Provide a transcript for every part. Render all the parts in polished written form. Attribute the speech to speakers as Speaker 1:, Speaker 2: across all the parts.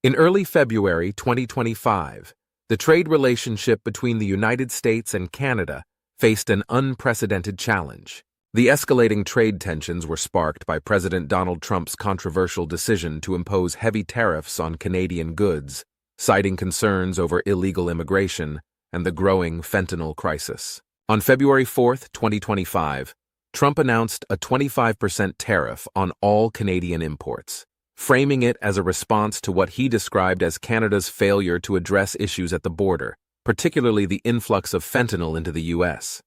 Speaker 1: In early February 2025, the trade relationship between the United States and Canada faced an unprecedented challenge. The escalating trade tensions were sparked by President Donald Trump's controversial decision to impose heavy tariffs on Canadian goods, citing concerns over illegal immigration and the growing fentanyl crisis. On February 4, 2025, Trump announced a 25% tariff on all Canadian imports, framing it as a response to what he described as Canada's failure to address issues at the border, particularly the influx of fentanyl into the U.S.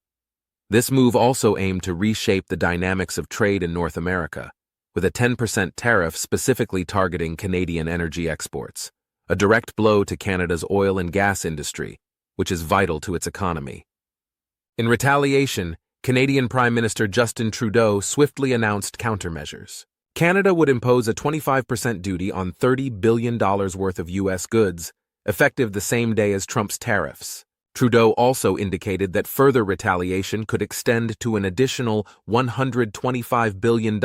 Speaker 1: This move also aimed to reshape the dynamics of trade in North America, with a 10% tariff specifically targeting Canadian energy exports, a direct blow to Canada's oil and gas industry, which is vital to its economy. In retaliation, Canadian Prime Minister Justin Trudeau swiftly announced countermeasures. Canada would impose a 25% duty on $30 billion worth of U.S. goods, effective the same day as Trump's tariffs. Trudeau also indicated that further retaliation could extend to an additional $125 billion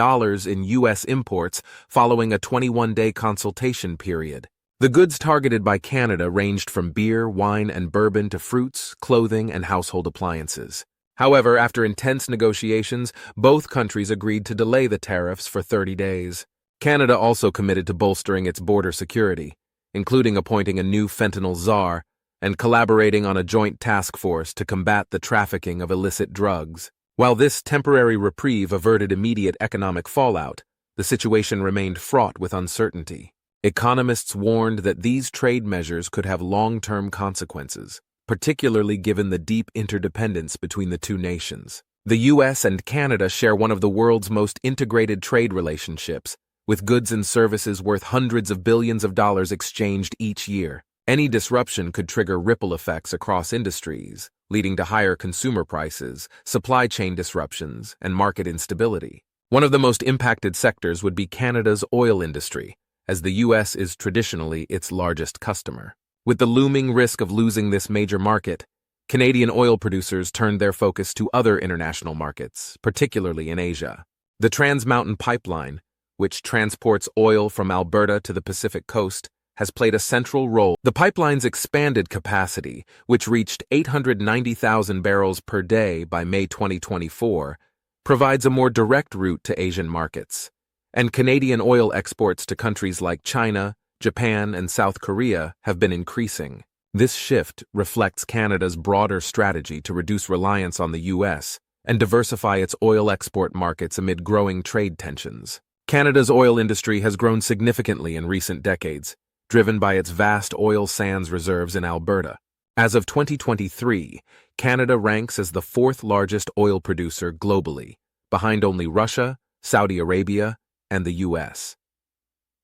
Speaker 1: in U.S. imports following a 21-day consultation period. The goods targeted by Canada ranged from beer, wine, and bourbon to fruits, clothing, and household appliances. However, after intense negotiations, both countries agreed to delay the tariffs for 30 days. Canada also committed to bolstering its border security, including appointing a new fentanyl czar and collaborating on a joint task force to combat the trafficking of illicit drugs. While this temporary reprieve averted immediate economic fallout, the situation remained fraught with uncertainty. Economists warned that these trade measures could have long-term consequences, particularly given the deep interdependence between the two nations. The U.S. and Canada share one of the world's most integrated trade relationships, with goods and services worth hundreds of billions of dollars exchanged each year. Any disruption could trigger ripple effects across industries, leading to higher consumer prices, supply chain disruptions, and market instability. One of the most impacted sectors would be Canada's oil industry, as the U.S. is traditionally its largest customer. With the looming risk of losing this major market, Canadian oil producers turned their focus to other international markets, particularly in Asia. The Trans Mountain Pipeline, which transports oil from Alberta to the Pacific coast, has played a central role. The pipeline's expanded capacity, which reached 890,000 barrels per day by May 2024, provides a more direct route to Asian markets, and Canadian oil exports to countries like China, Japan, and South Korea have been increasing. This shift reflects Canada's broader strategy to reduce reliance on the U.S. and diversify its oil export markets amid growing trade tensions. Canada's oil industry has grown significantly in recent decades, driven by its vast oil sands reserves in Alberta. As of 2023, Canada ranks as the fourth largest oil producer globally, behind only Russia, Saudi Arabia, and the U.S.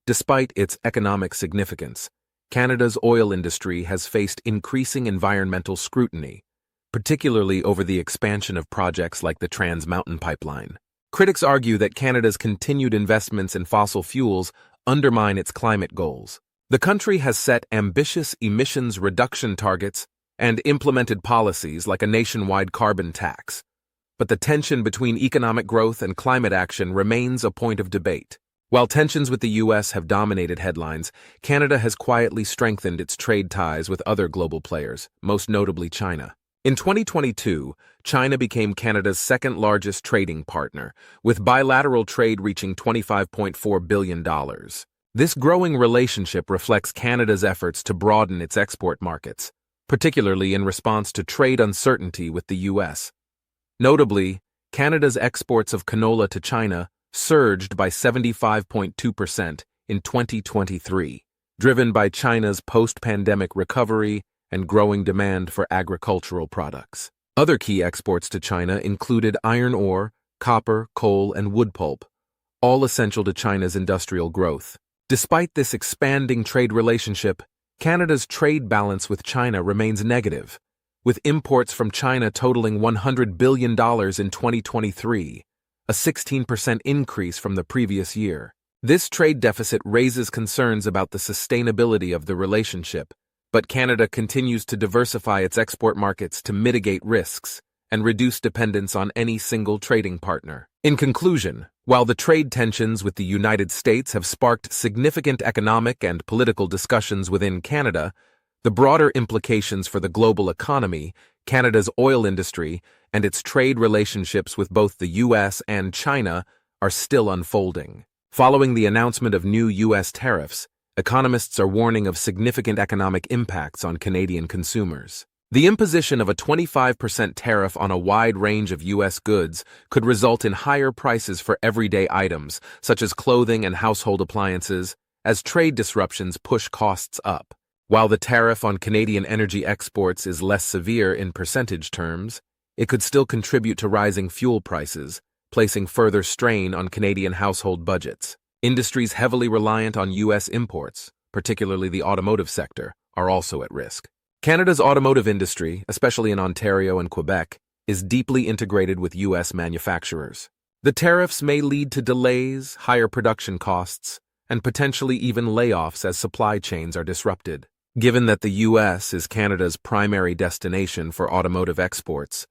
Speaker 1: Despite its economic significance, Canada's oil industry has faced increasing environmental scrutiny, particularly over the expansion of projects like the Trans Mountain Pipeline. Critics argue that Canada's continued investments in fossil fuels undermine its climate goals. The country has set ambitious emissions reduction targets and implemented policies like a nationwide carbon tax, but the tension between economic growth and climate action remains a point of debate. While tensions with the U.S. have dominated headlines, Canada has quietly strengthened its trade ties with other global players, most notably China. In 2022, China became Canada's second-largest trading partner, with bilateral trade reaching $25.4 billion. This growing relationship reflects Canada's efforts to broaden its export markets, particularly in response to trade uncertainty with the U.S. Notably, Canada's exports of canola to China surged by 75.2% in 2023, driven by China's post-pandemic recovery and growing demand for agricultural products. Other key exports to China included iron ore, copper, coal, and wood pulp, all essential to China's industrial growth. Despite this expanding trade relationship, Canada's trade balance with China remains negative, with imports from China totaling $100 billion in 2023, a 16% increase from the previous year. This trade deficit raises concerns about the sustainability of the relationship, but Canada continues to diversify its export markets to mitigate risks and reduce dependence on any single trading partner. In conclusion, while the trade tensions with the United States have sparked significant economic and political discussions within Canada, the broader implications for the global economy, Canada's oil industry, and its trade relationships with both the U.S. and China are still unfolding. Following the announcement of new U.S. tariffs, economists are warning of significant economic impacts on Canadian consumers. The imposition of a 25% tariff on a wide range of U.S. goods could result in higher prices for everyday items, such as clothing and household appliances, as trade disruptions push costs up. While the tariff on Canadian energy exports is less severe in percentage terms, it could still contribute to rising fuel prices, placing further strain on Canadian household budgets. Industries heavily reliant on U.S. imports, particularly the automotive sector, are also at risk. Canada's automotive industry, especially in Ontario and Quebec, is deeply integrated with U.S. manufacturers. The tariffs may lead to delays, higher production costs, and potentially even layoffs as supply chains are disrupted. Given that the U.S. is Canada's primary destination for automotive exports,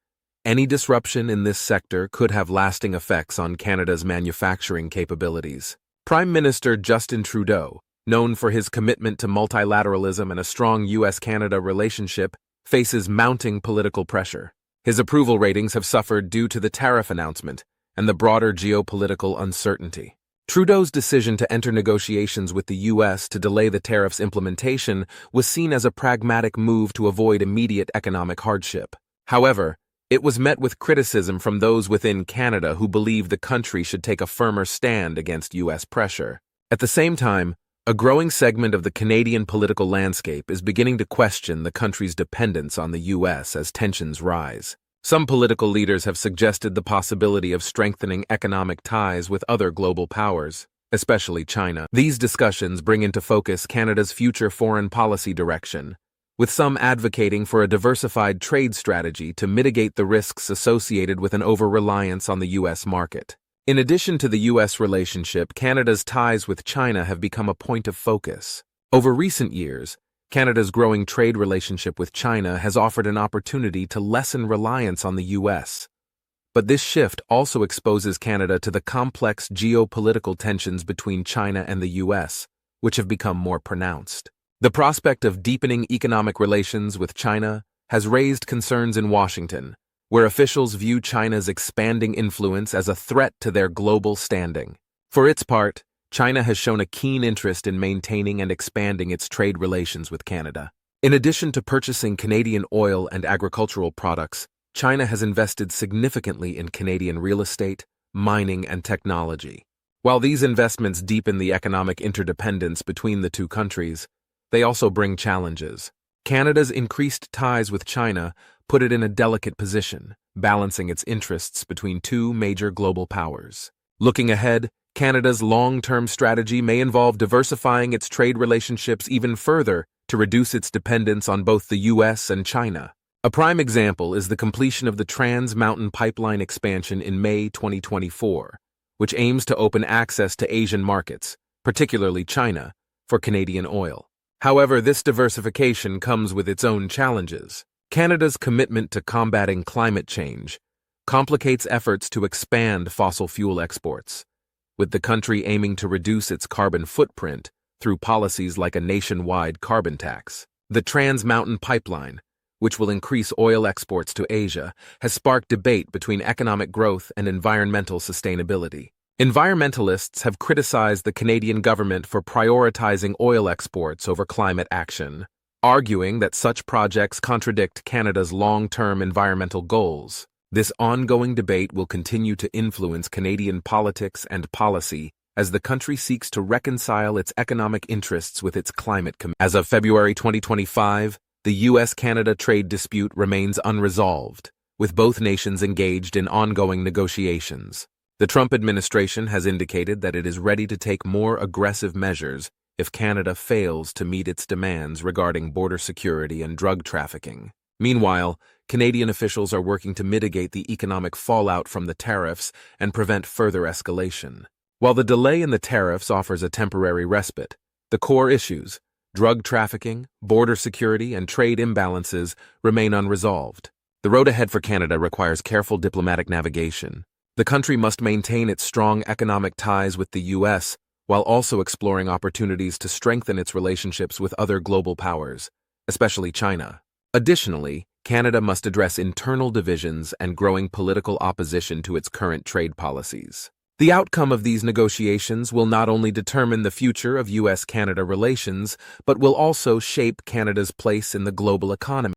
Speaker 1: any disruption in this sector could have lasting effects on Canada's manufacturing capabilities. Prime Minister Justin Trudeau, known for his commitment to multilateralism and a strong U.S. Canada relationship, faces mounting political pressure. His approval ratings have suffered due to the tariff announcement and the broader geopolitical uncertainty. Trudeau's decision to enter negotiations with the U.S. to delay the tariff's implementation was seen as a pragmatic move to avoid immediate economic hardship. However, it was met with criticism from those within Canada who believe the country should take a firmer stand against U.S. pressure. At the same time, a growing segment of the Canadian political landscape is beginning to question the country's dependence on the U.S. as tensions rise. Some political leaders have suggested the possibility of strengthening economic ties with other global powers, especially China. These discussions bring into focus Canada's future foreign policy direction, with some advocating for a diversified trade strategy to mitigate the risks associated with an over-reliance on the U.S. market. In addition to the U.S. relationship, Canada's ties with China have become a point of focus. Over recent years, Canada's growing trade relationship with China has offered an opportunity to lessen reliance on the U.S. But this shift also exposes Canada to the complex geopolitical tensions between China and the U.S., which have become more pronounced. The prospect of deepening economic relations with China has raised concerns in Washington, where officials view China's expanding influence as a threat to their global standing. For its part, China has shown a keen interest in maintaining and expanding its trade relations with Canada. In addition to purchasing Canadian oil and agricultural products, China has invested significantly in Canadian real estate, mining, and technology. While these investments deepen the economic interdependence between the two countries, they also bring challenges. Canada's increased ties with China put it in a delicate position, balancing its interests between two major global powers. Looking ahead, Canada's long-term strategy may involve diversifying its trade relationships even further to reduce its dependence on both the U.S. and China. A prime example is the completion of the Trans Mountain Pipeline expansion in May 2024, which aims to open access to Asian markets, particularly China, for Canadian oil. However, this diversification comes with its own challenges. Canada's commitment to combating climate change complicates efforts to expand fossil fuel exports, with the country aiming to reduce its carbon footprint through policies like a nationwide carbon tax. The Trans Mountain Pipeline, which will increase oil exports to Asia, has sparked debate between economic growth and environmental sustainability. Environmentalists have criticized the Canadian government for prioritizing oil exports over climate action, arguing that such projects contradict Canada's long-term environmental goals. This ongoing debate will continue to influence Canadian politics and policy as the country seeks to reconcile its economic interests with its climate commitments. As of February 2025, the U.S. Canada trade dispute remains unresolved, with both nations engaged in ongoing negotiations. The Trump administration has indicated that it is ready to take more aggressive measures if Canada fails to meet its demands regarding border security and drug trafficking. Meanwhile, Canadian officials are working to mitigate the economic fallout from the tariffs and prevent further escalation. While the delay in the tariffs offers a temporary respite, the core issues, drug trafficking, border security, and trade imbalances, remain unresolved. The road ahead for Canada requires careful diplomatic navigation. The country must maintain its strong economic ties with the U.S. while also exploring opportunities to strengthen its relationships with other global powers, especially China. Additionally, Canada must address internal divisions and growing political opposition to its current trade policies. The outcome of these negotiations will not only determine the future of U.S.-Canada relations, but will also shape Canada's place in the global economy.